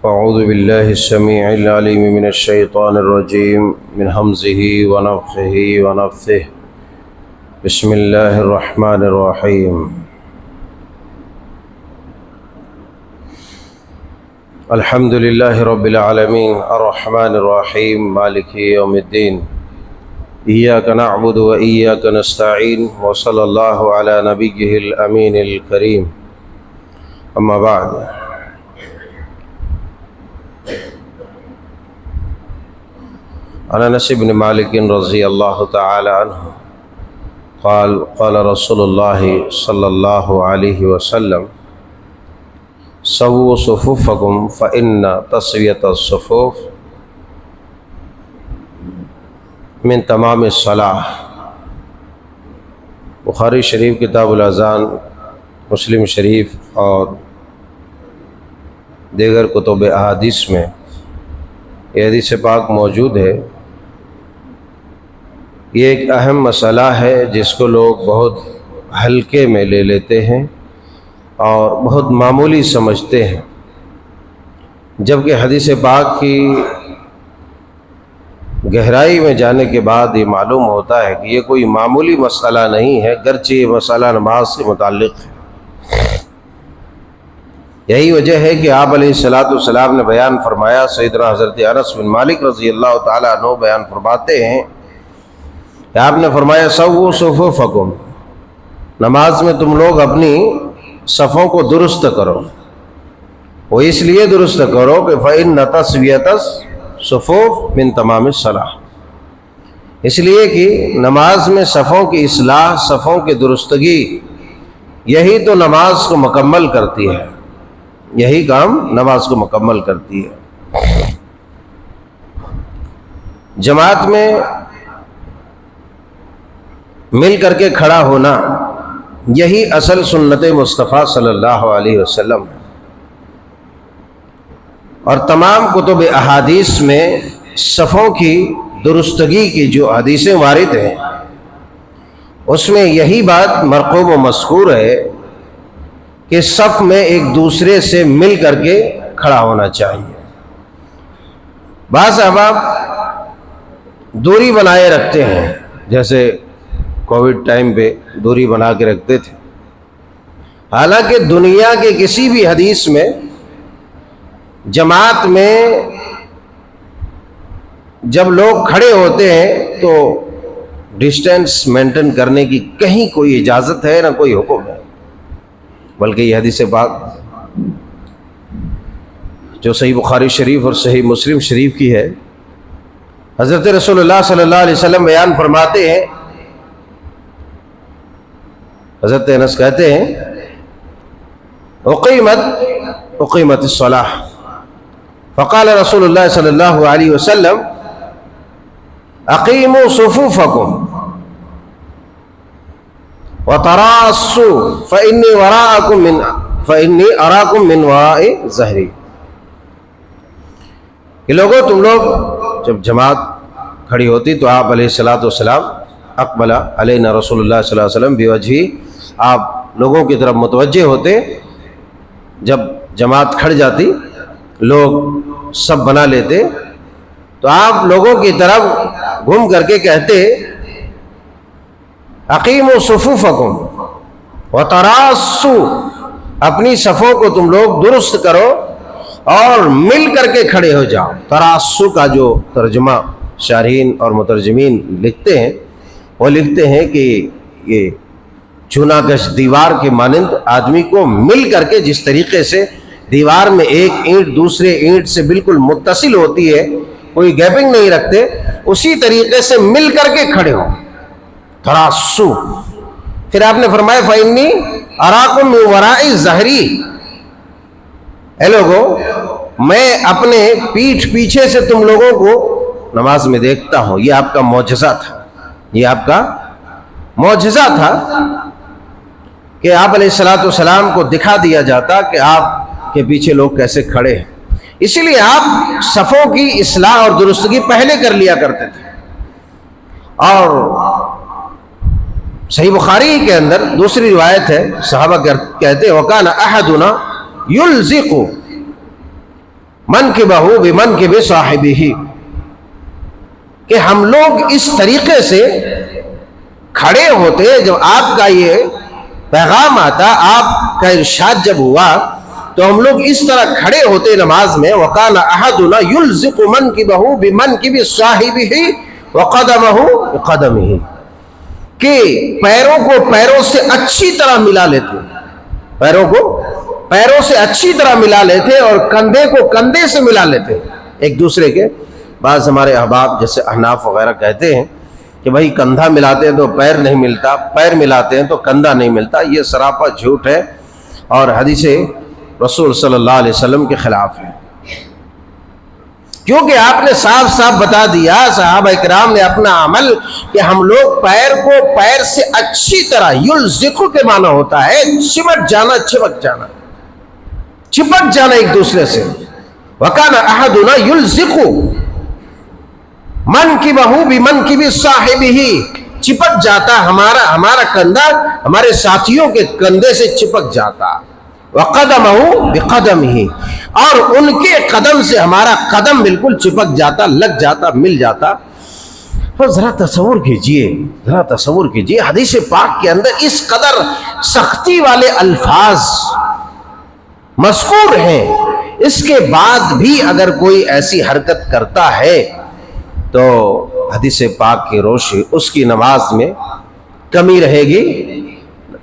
أعوذ بالله السميع العليم من الشيطان الرجيم من همزه ونفخه ونفثه بسم الله الرحمن الرحيم الحمد لله رب العالمين الرحمن الرحيم مالك يوم الدين إياك نعبد وإياك نستعين وصلى الله على نبيه الأمين الكريم أما بعد عن انس بن مالک رضی اللہ تعالی عنہ قال قال رسول اللہ صلی اللہ علیہ وسلم سووا صفوفکم فإن تسویۃ الصفوف من تمام الصلاۃ۔ بخاری شریف کتاب الاذان، مسلم شریف اور دیگر کتب احادیث میں یہ حدیث پاک موجود ہے۔ یہ ایک اہم مسئلہ ہے جس کو لوگ بہت ہلکے میں لے لیتے ہیں اور بہت معمولی سمجھتے ہیں، جبکہ حدیث پاک کی گہرائی میں جانے کے بعد یہ معلوم ہوتا ہے کہ یہ کوئی معمولی مسئلہ نہیں ہے، گرچہ یہ مسئلہ نماز سے متعلق ہے۔ یہی وجہ ہے کہ آپ علیہ السلام نے بیان فرمایا، سیدنا حضرت انس بن مالک رضی اللہ تعالیٰ عنہ بیان فرماتے ہیں کہ آپ نے فرمایا سووا صفوفکم، نماز میں تم لوگ اپنی صفوں کو درست کرو۔ وہ اس لیے درست کرو کہ فإن تسویۃ الصفوف من تمام الصلاۃ، اس لیے کہ نماز میں صفوں کی اصلاح، صفوں کی درستگی، یہی تو نماز کو مکمل کرتی ہے، یہی کام نماز کو مکمل کرتی ہے۔ جماعت میں مل کر کے کھڑا ہونا یہی اصل سنت مصطفیٰ صلی اللہ علیہ وسلم ہے، اور تمام کتب احادیث میں صفوں کی درستگی کی جو حدیثیں وارد ہیں اس میں یہی بات مرغوب و مذکور ہے کہ صف میں ایک دوسرے سے مل کر کے کھڑا ہونا چاہیے۔ بعض احباب دوری بنائے رکھتے ہیں، جیسے کووڈ ٹائم پہ دوری بنا کے رکھتے تھے، حالانکہ دنیا کے کسی بھی حدیث میں جماعت میں جب لوگ کھڑے ہوتے ہیں تو ڈسٹینس مینٹین کرنے کی کہیں کوئی اجازت ہے نہ کوئی حکم ہے، بلکہ یہ حدیث پاک جو صحیح بخاری شریف اور صحیح مسلم شریف کی ہے، حضرت رسول اللہ صلی اللہ علیہ وسلم بیان فرماتے ہیں، حضرت انس کہتے ہیں اقیمت الصلاۃ فقال رسول اللہ صلی اللہ علیہ وسلم اقیموا صفوفکم وتراصوا فإنی اراکم من وراء ظہری، کہ لوگوں تم لوگ جب جماعت کھڑی ہوتی تو آپ علیہ السلام اقبل علینا رسول اللہ صلی اللہ علیہ وسلم بوجہی، آپ لوگوں کی طرف متوجہ ہوتے، جب جماعت کھڑ جاتی لوگ سب بنا لیتے تو آپ لوگوں کی طرف گھوم کر کے کہتے اقیموا صفوفکم وتراصوا، اپنی صفوں کو تم لوگ درست کرو اور مل کر کے کھڑے ہو جاؤ۔ تراصوا کا جو ترجمہ شارحین اور مترجمین لکھتے ہیں وہ لکھتے ہیں کہ یہ چونا کش دیوار کے مانند آدمی کو مل کر کے، جس طریقے سے دیوار میں ایک اینٹ دوسرے اینٹ سے بالکل متصل ہوتی ہے، کوئی گیپنگ نہیں رکھتے، اسی طریقے سے مل کر کے کھڑے ہو، تراصوا۔ پھر آپ نے فرمایا فإنی اراکم من وراء ظہری، اے لوگوں میں اپنے پیٹھ پیچھے سے تم لوگوں کو نماز میں دیکھتا ہوں۔ یہ آپ کا معجزہ تھا، یہ آپ کا معجزہ تھا کہ آپ علیہ السلام کو دکھا دیا جاتا کہ آپ کے پیچھے لوگ کیسے کھڑے ہیں، اسی لیے آپ صفوں کی اصلاح اور درستگی پہلے کر لیا کرتے تھے۔ اور صحیح بخاری کے اندر دوسری روایت ہے، صحابہ کہتے ہیں وَكَانَ أَحَدُنَا يُلْزِقُ منکبہ بمنکب صاحبہ، کہ ہم لوگ اس طریقے سے کھڑے ہوتے، جب آپ کا یہ پیغام آتا، آپ کا ارشاد جب ہوا تو ہم لوگ اس طرح کھڑے ہوتے نماز میں، وَقَانَ أَحَدُنَا يُلْزِقُ مَنْكِبَهُ بِمَنْكِبِ صَاحِبِهِ وَقَدَمَهُ بِقَدَمِهِ، کہ پیروں کو پیروں سے اچھی طرح ملا لیتے، پیروں کو پیروں سے اچھی طرح ملا لیتے اور کندھے کو کندھے سے ملا لیتے ایک دوسرے کے۔ بعض ہمارے احباب جیسے احناف وغیرہ کہتے ہیں کہ بھائی کندھا ملاتے ہیں تو پیر نہیں ملتا، پیر ملاتے ہیں تو کندھا نہیں ملتا، یہ سراپا جھوٹ ہے اور حدیث رسول صلی اللہ علیہ وسلم کے خلاف ہے، کیونکہ آپ نے صاف صاف بتا دیا، صحابہ کرام نے اپنا عمل، کہ ہم لوگ پیر کو پیر سے اچھی طرح، یلزقو کے معنی ہوتا ہے چمٹ جانا، چپک جانا، چپک جانا ایک دوسرے سے۔ وَكَانَ أَحَدُنَا يُلْزِقُ مَنْكِبَهُ بِمَنْكِبِ صَاحِبِهِ، چپک جاتا ہمارا کندھا ہمارے ساتھیوں کے کندھے سے چپک جاتا، وَقَدَمَهُ بِقَدَمِهِ، اور ان کے قدم سے ہمارا قدم بالکل چپک جاتا، لگ جاتا، مل جاتا۔ اور ذرا تصور کیجئے حدیث پاک کے اندر اس قدر سختی والے الفاظ مذکور ہیں، اس کے بعد بھی اگر کوئی ایسی حرکت کرتا ہے تو حدیث پاک کی روشنی اس کی نماز میں کمی رہے گی۔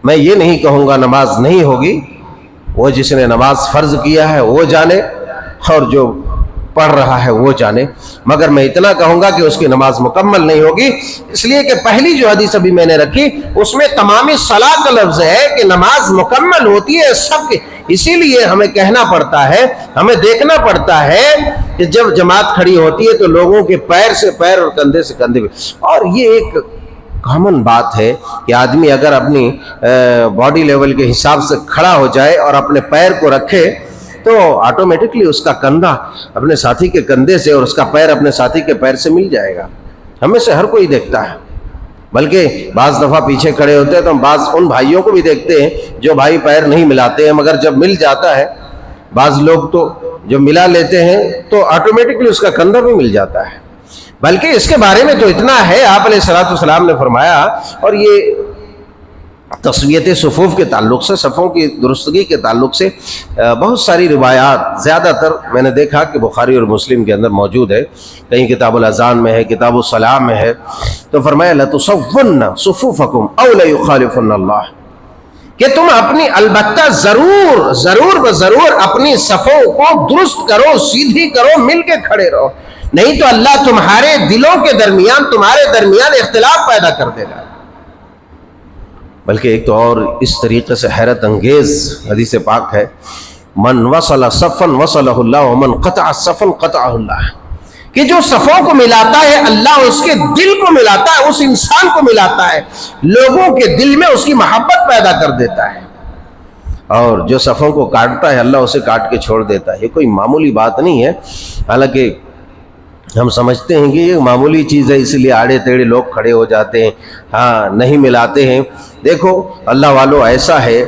میں یہ نہیں کہوں گا نماز نہیں ہوگی، وہ جس نے نماز فرض کیا ہے وہ جانے اور جو پڑھ رہا ہے وہ جانے، مگر میں اتنا کہوں گا کہ اس کی نماز مکمل نہیں ہوگی، اس لیے کہ پہلی جو حدیث ابھی میں نے رکھی اس میں تمامی صلاۃ کا لفظ ہے کہ نماز مکمل ہوتی ہے سب کی، اسی لیے ہمیں کہنا پڑتا ہے، ہمیں دیکھنا پڑتا ہے کہ جب جماعت کھڑی ہوتی ہے تو لوگوں کے پیر سے پیر اور کندھے سے کندھے، اور یہ ایک کامن بات ہے کہ آدمی اگر اپنی باڈی لیول کے حساب سے کھڑا ہو جائے اور اپنے پیر کو رکھے تو آٹومیٹکلی اس کا کندھا اپنے ساتھی کے کندھے سے اور اس کا پیر اپنے ساتھی کے پیر سے مل جائے گا۔ ہمیں سے ہر کوئی دیکھتا ہے، بلکہ بعض دفعہ پیچھے کھڑے ہوتے ہیں تو ہم بعض ان بھائیوں کو بھی دیکھتے ہیں جو بھائی پیر نہیں ملاتے ہیں، مگر جب مل جاتا ہے بعض لوگ تو جو ملا لیتے ہیں تو آٹومیٹکلی اس کا کندھا بھی مل جاتا ہے۔ بلکہ اس کے بارے میں تو اتنا ہے، آپ علیہ الصلوۃ والسلام نے فرمایا، اور یہ تسویت صفوف کے تعلق سے، صفوں کی درستگی کے تعلق سے بہت ساری روایات، زیادہ تر میں نے دیکھا کہ بخاری اور مسلم کے اندر موجود ہے، کہیں کتاب الاذان میں ہے، کتاب الصلاۃ میں ہے، تو فرمایا لَتُصَوُّنَّ صُفُوفَكُمْ أَوْ لَيُخَالِفُنَّ اللَّهُ، کہ تم اپنی البتہ ضرور اپنی صفوں کو درست کرو، سیدھی کرو، مل کے کھڑے رہو، نہیں تو اللہ تمہارے دلوں کے درمیان، تمہارے درمیان اختلاف پیدا کر دے گا۔ بلکہ ایک تو اور اس طریقے سے حیرت انگیز حدیث پاک ہے، من وصل صفا وصلہ اللہ ومن قطع صفا قطعہ اللہ، کہ جو صفوں کو ملاتا ہے اللہ اس کے دل کو ملاتا ہے، اس انسان کو ملاتا ہے، لوگوں کے دل میں اس کی محبت پیدا کر دیتا ہے، اور جو صفوں کو کاٹتا ہے اللہ اسے کاٹ کے چھوڑ دیتا ہے۔ یہ کوئی معمولی بات نہیں ہے، حالانکہ ہم سمجھتے ہیں کہ یہ معمولی چیز ہے اس لیے آڑے تیڑے لوگ کھڑے ہو جاتے ہیں، ہاں نہیں ملاتے ہیں۔ دیکھو اللہ والو ایسا ہے،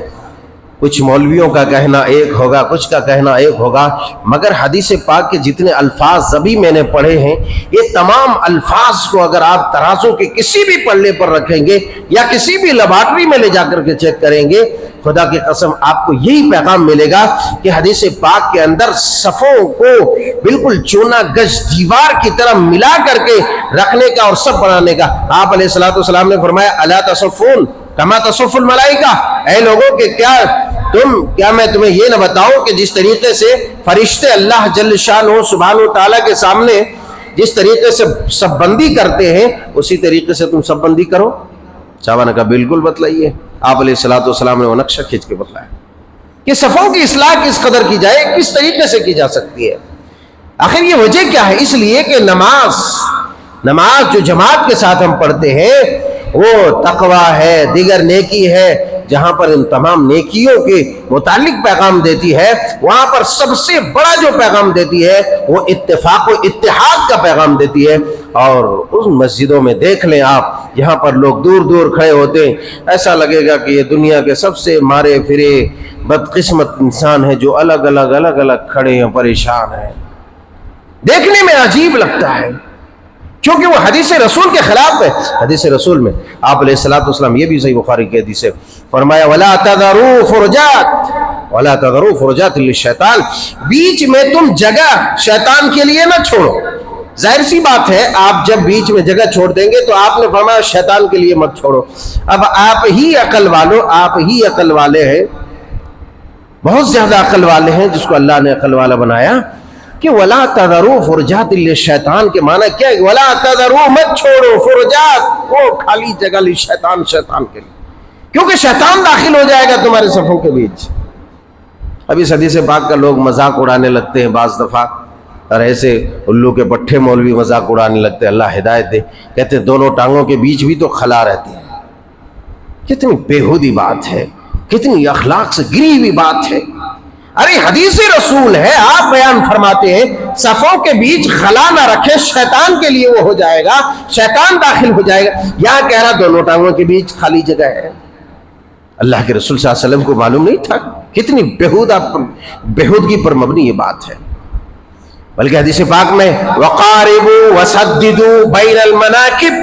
کچھ مولویوں کا کہنا ایک ہوگا، کچھ کا کہنا ایک ہوگا، مگر حدیث پاک کے جتنے الفاظ ابھی میں نے پڑھے ہیں، یہ تمام الفاظ کو اگر آپ ترازو کے کسی بھی پلڑے پر رکھیں گے یا کسی بھی لیبارٹری میں لے جا کر کے چیک کریں گے، خدا کی قسم آپ کو یہی پیغام ملے گا کہ حدیث پاک کے اندر صفوں کو بالکل چونا گج دیوار کی طرح ملا کر کے رکھنے کا اور سب بنانے کا۔ آپ علیہ الصلوۃ والسلام نے فرمایا الا تصفون کما تصف الملائکہ، اے لوگوں کہ کیا میں تمہیں یہ نہ بتاؤں کہ جس طریقے سے فرشتے اللہ جل شانہ سبحانہ و تعالیٰ کے سامنے جس طریقے سے سب بندی کرتے ہیں اسی طریقے سے تم سب بندی کرو؟ صحابہ نے کہا بالکل بتلائیے۔ آپ علیہ الصلوۃ والسلام نے وہ نقشہ کھینچ کے بتلایا کہ صفوں کی اصلاح کس قدر کی جائے، کس طریقے سے کی جا سکتی ہے۔ آخر یہ وجہ کیا ہے؟ اس لیے کہ نماز جو جماعت کے ساتھ ہم پڑھتے ہیں وہ تقویٰ ہے، دیگر نیکی ہے، جہاں پر ان تمام نیکیوں کے متعلق پیغام دیتی ہے، وہاں پر سب سے بڑا جو پیغام دیتی ہے وہ اتفاق و اتحاد کا پیغام دیتی ہے۔ اور ان مسجدوں میں دیکھ لیں آپ، یہاں پر لوگ دور دور کھڑے ہوتے ہیں، ایسا لگے گا کہ یہ دنیا کے سب سے مارے پھرے بدقسمت انسان ہیں جو الگ الگ کھڑے ہیں، پریشان ہیں۔ دیکھنے میں عجیب لگتا ہے کیونکہ وہ حدیث رسول کے خلاف ہے. حدیث رسول میں آپ علیہ الصلوۃ والسلام، یہ بھی صحیح بخاری کی حدیث ہے، فرمایا وَلَا تَذَرُوا فُرُجَاتٍ وَلَا تَذَرُوا فُرُجَاتٍ لِلشَّيْطَانِ، بیچ میں تم جگہ شیطان کے لیے نہ چھوڑو. ظاہر سی بات ہے آپ جب بیچ میں جگہ چھوڑ دیں گے تو آپ نے فرمایا شیطان کے لیے مت چھوڑو. اب آپ ہی عقل والے ہیں، بہت زیادہ عقل والے ہیں جس کو اللہ نے عقل والا بنایا، کہ ولا تذروا فرجات للشیطان کے معنی کیا ہے؟ ولا تذروا، مت چھوڑو، فرجات، وہ خالی جگہ للشیطان، شیطان کے لیے، کیونکہ شیطان داخل ہو جائے گا تمہارے صفوں کے بیچ. اب اس حدیث پاک کا لوگ مذاق اڑانے لگتے ہیں بعض دفعہ، اور ایسے الو کے پٹھے مولوی مذاق اڑانے لگتے ہیں، اللہ ہدایت دے، کہتے ہیں دونوں ٹانگوں کے بیچ بھی تو خلا رہتی ہے. کتنی بیہودی بات ہے، کتنی اخلاق سے گری ہوئی بات ہے. ارے حدیث رسول ہے، آپ بیان فرماتے ہیں صفوں کے بیچ خلا نہ رکھے، شیطان کے لیے وہ ہو جائے گا، شیطان داخل ہو جائے گا. یہاں کہہ رہا دونوں ٹانگوں کے بیچ خالی جگہ ہے. اللہ کے رسول صلی اللہ علیہ وسلم کو معلوم نہیں تھا؟ کتنی بیہودگی پر مبنی یہ بات ہے. بلکہ حدیث پاک میں وَقَارِبُوا وَسَدِّدُوا بَيْنَ الْمَنَاكِبِ،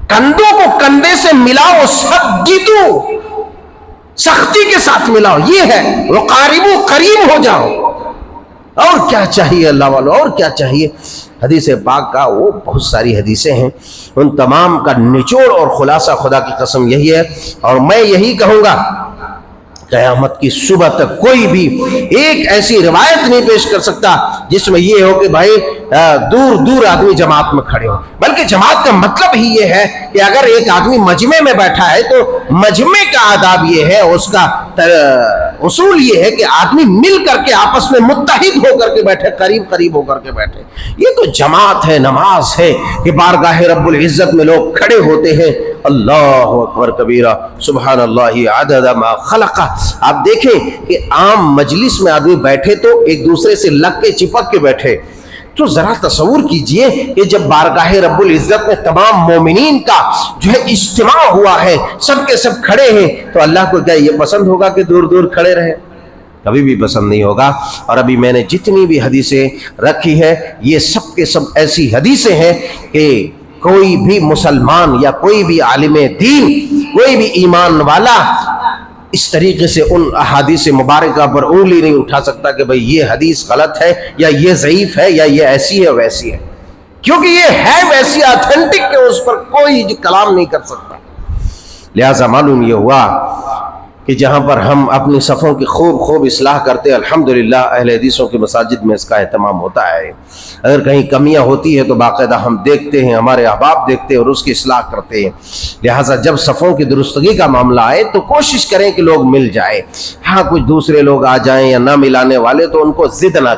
کندھوں کو کندھے سے ملاؤ، سددو، سختی کے ساتھ ملاؤ، یہ ہے وَقَارِبُوا، قریب ہو جاؤ. اور کیا چاہیے اللہ والو، اور کیا چاہیے؟ حدیث پاک کا وہ بہت ساری حدیثیں ہیں، ان تمام کا نچوڑ اور خلاصہ خدا کی قسم یہی ہے. اور میں یہی کہوں گا قیامت کی صبح تک کوئی بھی ایک ایسی روایت نہیں پیش کر سکتا جس میں یہ ہو کہ بھائی دور دور آدمی جماعت میں کھڑے ہو. بلکہ جماعت کا مطلب ہی یہ ہے کہ اگر ایک آدمی مجمع میں بیٹھا ہے تو مجمع کا آداب یہ ہے، اس کا اصول یہ ہے کہ آدمی مل کر کے آپس میں متحد ہو کر کے بیٹھے، قریب ہو کر کے بیٹھے. یہ تو جماعت ہے، نماز ہے کہ بارگاہ رب العزت میں لوگ کھڑے ہوتے ہیں. اللہ اکبر کبیرہ، سبحان اللہ عدد ما خلق. آپ دیکھیں کہ عام مجلس میں آدمی بیٹھے تو ایک دوسرے سے لگ کے چپک کے بیٹھے، تو ذرا تصور کیجئے کہ جب بارگاہ رب العزت میں تمام مومنین کا جو ہے اجتماع ہوا ہے، سب کے سب کھڑے ہیں، تو اللہ کو کیا یہ پسند ہوگا کہ دور دور کھڑے رہیں؟ کبھی بھی پسند نہیں ہوگا. اور ابھی میں نے جتنی بھی حدیثیں رکھی ہے یہ سب کے سب ایسی حدیثیں ہیں کہ کوئی بھی مسلمان یا کوئی بھی عالم دین، کوئی بھی ایمان والا اس طریقے سے ان احادیث مبارکہ پر انگلی نہیں اٹھا سکتا کہ بھئی یہ حدیث غلط ہے یا یہ ضعیف ہے یا یہ ایسی ہے ویسی ہے، کیونکہ یہ ہے ویسی آتھینٹک کہ اس پر کوئی کلام نہیں کر سکتا. لہٰذا معلوم یہ ہوا کہ جہاں پر ہم اپنی صفوں کی خوب اصلاح کرتے ہیں، الحمدللہ اہل حدیثوں کے مساجد میں اس کا اہتمام ہوتا ہے. اگر کہیں کمیاں ہوتی ہے تو باقاعدہ ہم دیکھتے ہیں، ہمارے احباب دیکھتے ہیں اور اس کی اصلاح کرتے ہیں. لہٰذا جب صفوں کی درستگی کا معاملہ آئے تو کوشش کریں کہ لوگ مل جائیں. ہاں کچھ دوسرے لوگ آ جائیں یا نہ ملانے والے تو ان کو ضد نہ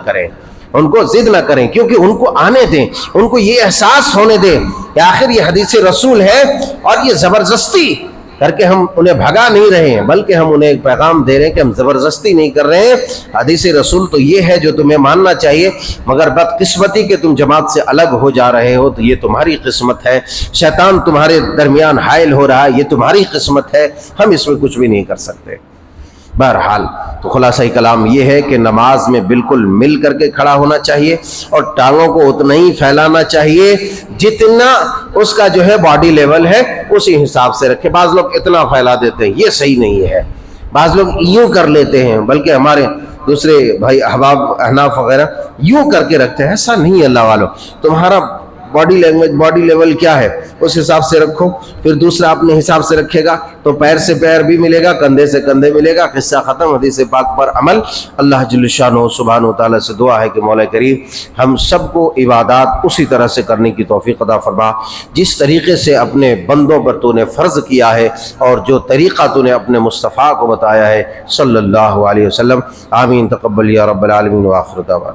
کریں، کیونکہ ان کو آنے دیں، ان کو یہ احساس ہونے دیں کہ آخر یہ حدیث رسول ہے اور یہ زبردستی کر کے ہم انہیں بھگا نہیں رہے ہیں، بلکہ ہم انہیں ایک پیغام دے رہے ہیں کہ ہم زبردستی نہیں کر رہے ہیں. حدیث رسول تو یہ ہے جو تمہیں ماننا چاہیے، مگر بدقسمتی کہ تم جماعت سے الگ ہو جا رہے ہو تو یہ تمہاری قسمت ہے. شیطان تمہارے درمیان حائل ہو رہا ہے، یہ تمہاری قسمت ہے، ہم اس میں کچھ بھی نہیں کر سکتے. بہرحال تو خلاصہ کلام یہ ہے کہ نماز میں بالکل مل کر کے کھڑا ہونا چاہیے اور ٹانگوں کو اتنا ہی پھیلانا چاہیے جتنا اس کا جو ہے باڈی لیول ہے اسی حساب سے رکھے. بعض لوگ اتنا پھیلا دیتے ہیں، یہ صحیح نہیں ہے. بعض لوگ یوں کر لیتے ہیں، بلکہ ہمارے دوسرے بھائی احباب احناف وغیرہ یوں کر کے رکھتے ہیں. ایسا نہیں اللہ والو، تمہارا باڈی لینگویج باڈی لیول کیا ہے اس حساب سے رکھو. پھر دوسرا اپنے حساب سے رکھے گا تو پیر سے پیر بھی ملے گا، کندھے سے کندھے ملے گا، قصہ ختم. حدیث پاک پر عمل. اللہ جل شانہ سبحانہ و تعالیٰ سے دعا ہے کہ مولا کریم ہم سب کو عبادات اسی طرح سے کرنے کی توفیق عطا فرما جس طریقے سے اپنے بندوں پر تو نے فرض کیا ہے اور جو طریقہ تو نے اپنے مصطفیٰ کو بتایا ہے صلی اللہ علیہ وسلم. آمین. تقبل یا رب العالمین. وآخر دعوانا.